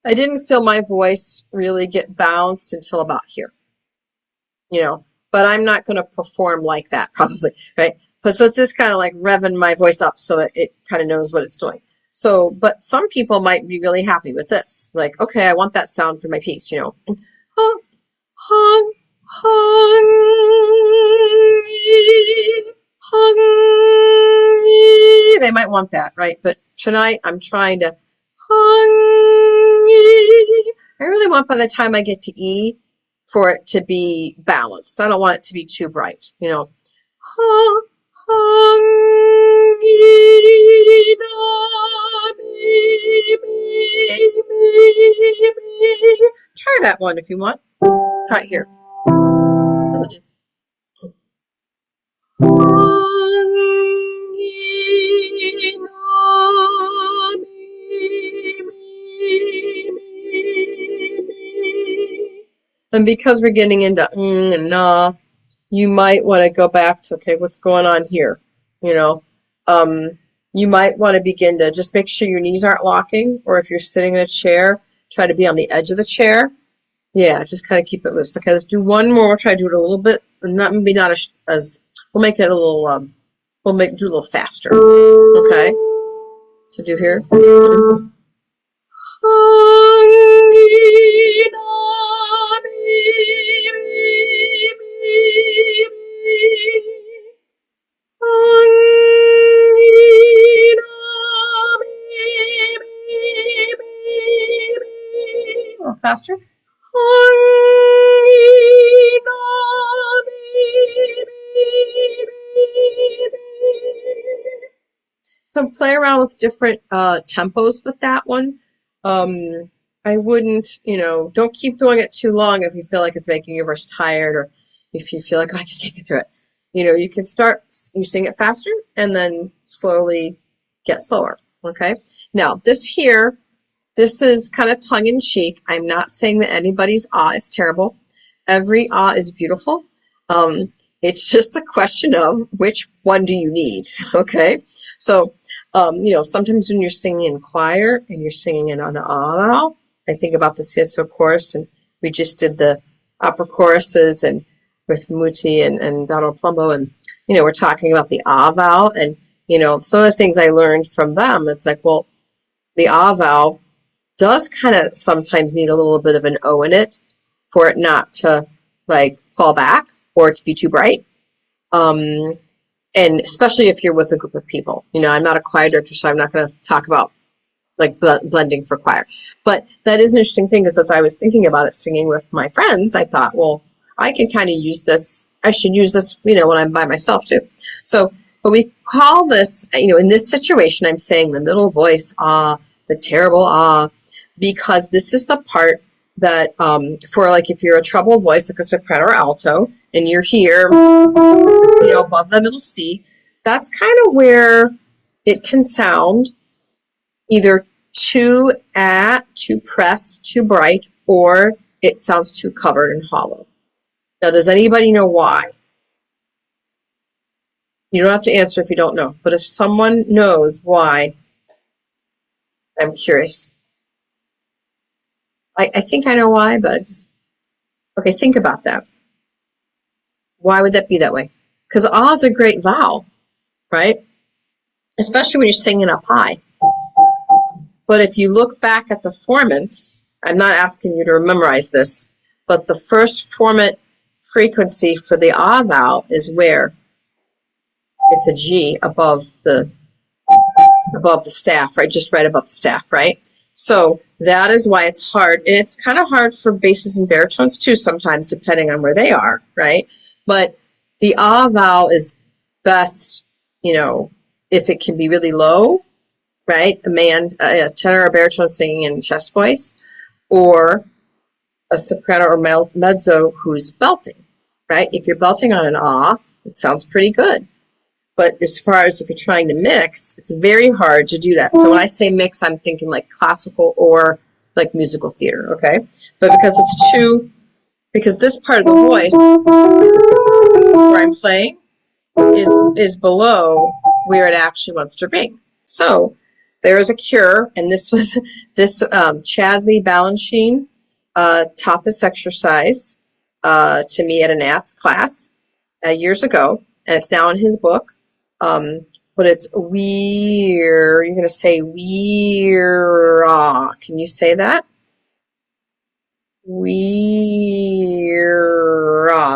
I didn't feel my voice really get bounced until about here, but I'm not going to perform like that probably, right? So it's just kind of like revving my voice up so that it kind of knows what it's doing. So, but some people might be really happy with this. Like, okay, I want that sound for my piece, Hung, hung, hung, they might want that, right? But tonight I'm trying to hung. I really want by the time I get to E for it to be balanced. I don't want it to be too bright, Hung, try that one if you want. Try it here. So we'll do. And because we're getting into and na, you might want to go back to, okay, what's going on here? You might want to begin to just make sure your knees aren't locking, or if you're sitting in a chair, try to be on the edge of the chair. Yeah, just kind of keep it loose. Okay, let's do one more. We'll try to do it a little bit, not as we'll make it a little, do a little faster. Okay, so do here. A little faster. So play around with different tempos with that one. I wouldn't, don't keep doing it too long if you feel like it's making your voice tired, or If you feel like, oh, I just can't get through it, you can start, you sing it faster and then slowly get slower. Okay. Now this is kind of tongue in cheek. I'm not saying that anybody's ah is terrible. Every ah is beautiful. It's just the question of which one do you need. Okay. So, sometimes when you're singing in choir and you're singing in an ah, I think about the CSO chorus, and we just did the opera choruses and with Muti and Donald Plumbo, and we're talking about the ah vowel, and some of the things I learned from them, it's like, well, the ah vowel does kind of sometimes need a little bit of an O in it for it not to like fall back or to be too bright. And especially if you're with a group of people. I'm not a choir director, so I'm not going to talk about like blending for choir. But that is an interesting thing, because as I was thinking about it, singing with my friends, I thought, well, I can kind of use this. I should use this, when I'm by myself too. So, but we call this, in this situation, I'm saying the middle voice, ah, the terrible ah, because this is the part that, for like if you're a treble voice, like a soprano or alto, and you're here, above the middle C, that's kind of where it can sound either too pressed, too bright, or it sounds too covered and hollow. Now, does anybody know why? You don't have to answer if you don't know, but if someone knows why, I'm curious. I think I know why, but okay, think about that. Why would that be that way? Because ah is a great vowel, right? Especially when you're singing up high. But if you look back at the formants, I'm not asking you to memorize this, but the first formant frequency for the ah vowel is where? It's a G above the staff, right? Just right above the staff, right? So that is why it's hard. And it's kind of hard for basses and baritones too sometimes, depending on where they are, right? But the ah vowel is best, if it can be really low, right? A tenor or baritone singing in chest voice, or a soprano or mezzo who's belting, right? If you're belting on an ah, it sounds pretty good. But as far as if you're trying to mix, it's very hard to do that. So when I say mix, I'm thinking like classical or like musical theater, okay? But because this part of the voice where I'm playing is below where it actually wants to ring. So there is a cure, and this Chadley Balanchine taught this exercise to me at a Nats class years ago, and it's now in his book. But it's weir. You're going to say weir. Can you say that? Weir.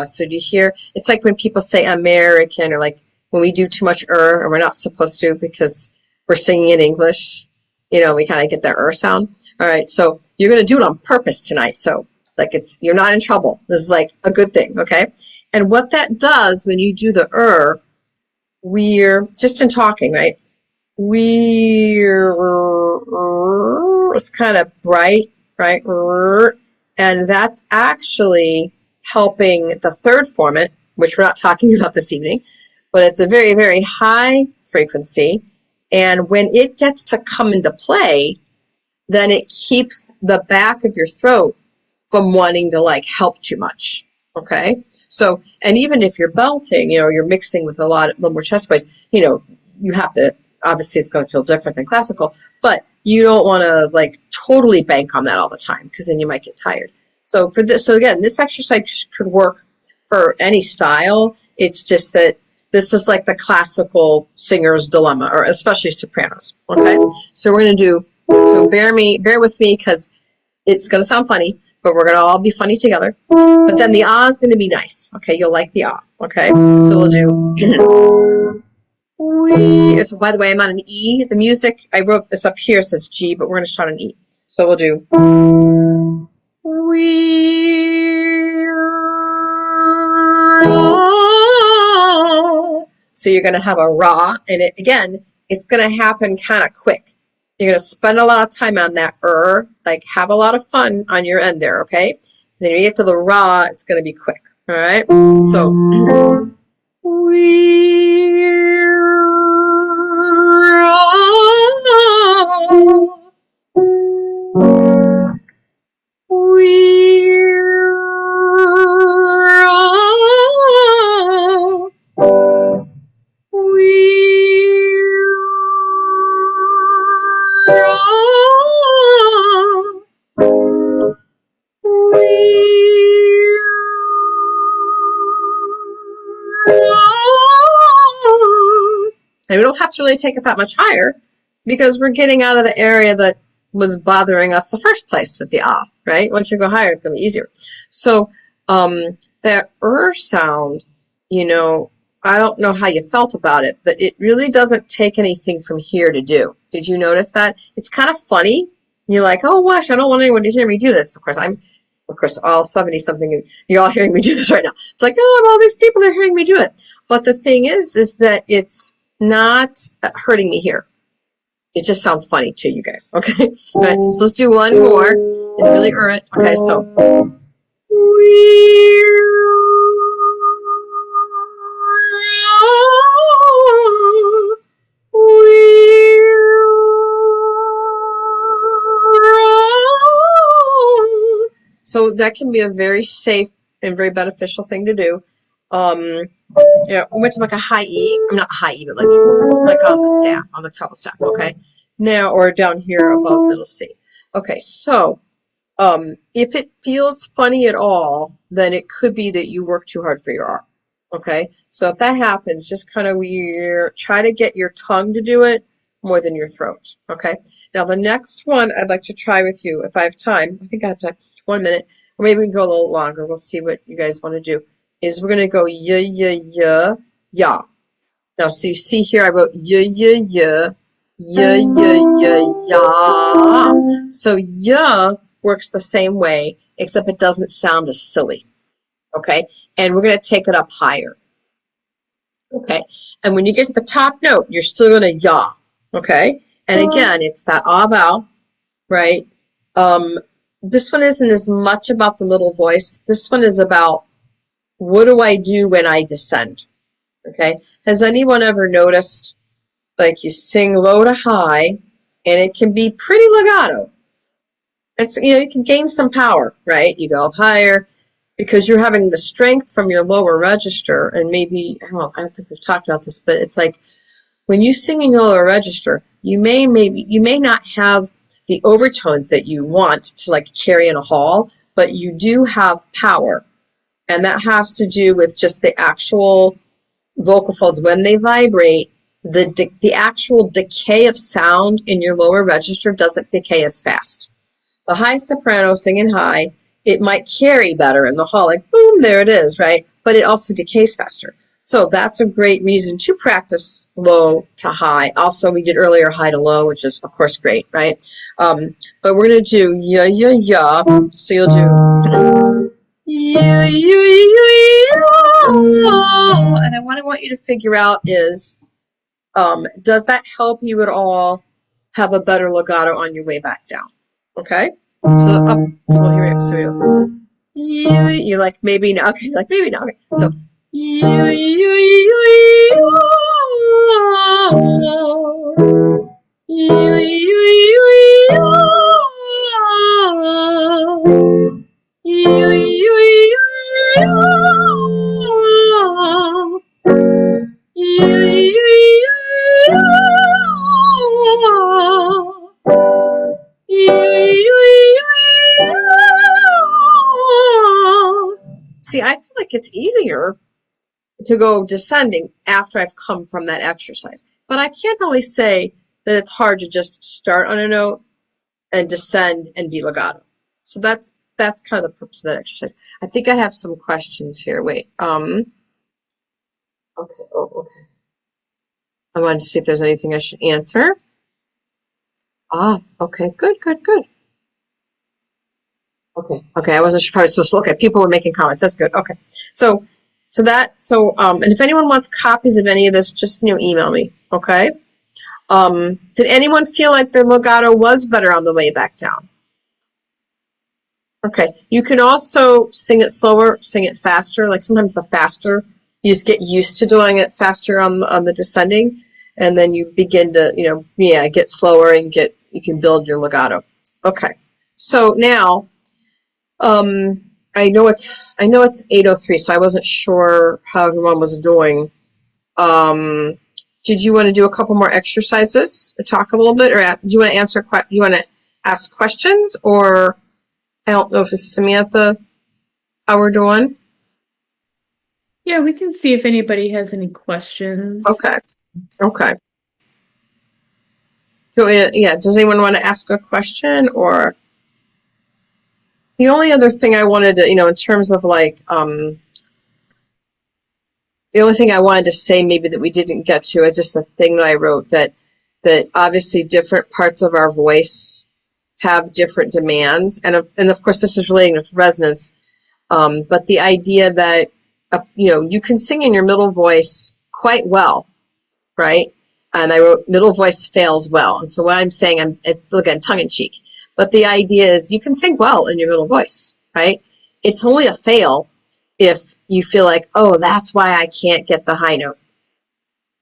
So do you hear? It's like when people say American, or like when we do too much and we're not supposed to because we're singing in English. We kind of get that sound. All right. So you're going to do it on purpose tonight. So like you're not in trouble. This is like a good thing. Okay. And what that does when you do the we're just in talking, right? It's kind of bright, right? And that's actually helping the third formant, which we're not talking about this evening, but it's a very, very high frequency. And when it gets to come into play, then it keeps the back of your throat from wanting to like help too much. Okay. So, and even if you're belting, you're mixing with a little more chest voice, you have to, obviously it's going to feel different than classical, but you don't want to like totally bank on that all the time, because then you might get tired. So again, this exercise could work for any style. It's just that this is like the classical singer's dilemma, or especially sopranos. Okay. So we're going to bear with me, because it's going to sound funny, but we're going to all be funny together. But then the ah is going to be nice. Okay, you'll like the ah. Okay, so we'll do. So by the way, I'm on an E. The music, I wrote this up here, says G, but we're going to start on E. So we'll do. So you're going to have a ra, and it's going to happen kind of quick. You're going to spend a lot of time on that like have a lot of fun on your end there, okay? Then when you get to the ra, it's going to be quick. All right. So and we don't have to really take it that much higher because we're getting out of the area that was bothering us the first place with the ah, right? Once you go higher, it's going to be easier. So that sound, you know, I don't know how you felt about it, but it really doesn't take anything from here to do. Did you notice that? It's kind of funny. You're like, oh, gosh, I don't want anyone to hear me do this. Of course, all 70-something, you're all hearing me do this right now. It's like, oh, all these people are hearing me do it. But the thing is that it's not hurting me here. It just sounds funny to you guys, okay? All right, so let's do one more and really it. Okay, so. So that can be a very safe and very beneficial thing to do. Yeah, we went to like a high E. I'm not high E, but like on the staff, on the treble staff. Okay, now or down here above middle C. Okay, so if it feels funny at all, then it could be that you work too hard for your arm. Okay, so if that happens, just kind of try to get your tongue to do it more than your throat. Okay, now the next one I'd like to try with you if I have time. I think I have time. 1 minute, or maybe we can go a little longer. We'll see what you guys want to do. Is we're going to go ya, ya, ya, ya. Now, so you see here I wrote ya, ya, ya, ya, ya, ya, ya. So ya works the same way, except it doesn't sound as silly. Okay? And we're going to take it up higher. Okay? And when you get to the top note, you're still going to ya. Okay? And again, it's that ah vowel, right? This one isn't as much about the middle voice. This one is about what do I do when I descend? Okay? Has anyone ever noticed, like you sing low to high, and it can be pretty legato. It's, you know, you can gain some power, right? You go up higher because you're having the strength from your lower register, and maybe, I don't think we've talked about this, but it's like when you sing in your lower register, you may not have the overtones that you want to like carry in a hall, but you do have power. And that has to do with just the actual vocal folds. When they vibrate, the actual decay of sound in your lower register doesn't decay as fast. The high soprano singing high, it might carry better in the hall, like boom, there it is, right? But it also decays faster. So that's a great reason to practice low to high. Also, we did earlier high to low, which is, of course, great, right? But we're going to do ya, ya, ya. So you'll do ya, ya, ya, ya. And what I want you to figure out is, does that help you at all have a better legato on your way back down? Okay? So here we go. So we go. You like maybe not. Okay, like maybe not. Okay. So see, I feel like it's easier to go descending after I've come from that exercise. But I can't always say that it's hard to just start on a note and descend and be legato. So that's kind of the purpose of that exercise. I think I have some questions here. Wait. Okay. Oh, okay. I wanted to see if there's anything I should answer. Okay. Good. Okay. I wasn't sure if I was supposed to look at people were making comments. That's good. Okay. And if anyone wants copies of any of this, just email me. Okay. Did anyone feel like their legato was better on the way back down? Okay. You can also sing it slower, sing it faster. Like sometimes the faster, you just get used to doing it faster on the descending, and then you begin to, get slower and you can build your legato. Okay. So now, I know it's 8:03, so I wasn't sure how everyone was doing. Um, did you want to do a couple more exercises or talk a little bit, or do you want to you want to ask questions, or I don't know if it's Samantha, how we're doing? Yeah, we can see if anybody has any questions. Okay. Okay. Does anyone want to ask a question? Or the only other thing I wanted to, in terms of like, the only thing I wanted to say maybe that we didn't get to is just the thing that I wrote that obviously different parts of our voice have different demands, and of course this is relating to resonance. But the idea that you can sing in your middle voice quite well, right? And I wrote middle voice fails well, and so what I'm saying, it's again tongue in cheek, but the idea is you can sing well in your middle voice, right? It's only a fail if you feel like, oh, that's why I can't get the high note,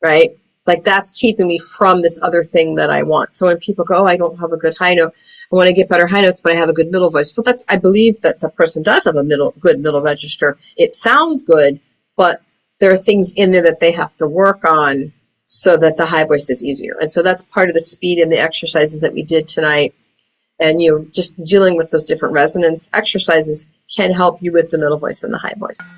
right? Like that's keeping me from this other thing that I want. So when people go, oh, I don't have a good high note, I want to get better high notes, but I have a good middle voice. But I believe that the person does have a good middle register. It sounds good, but there are things in there that they have to work on so that the high voice is easier. And so that's part of the speed in the exercises that we did tonight. And just dealing with those different resonance exercises can help you with the middle voice and the high voice.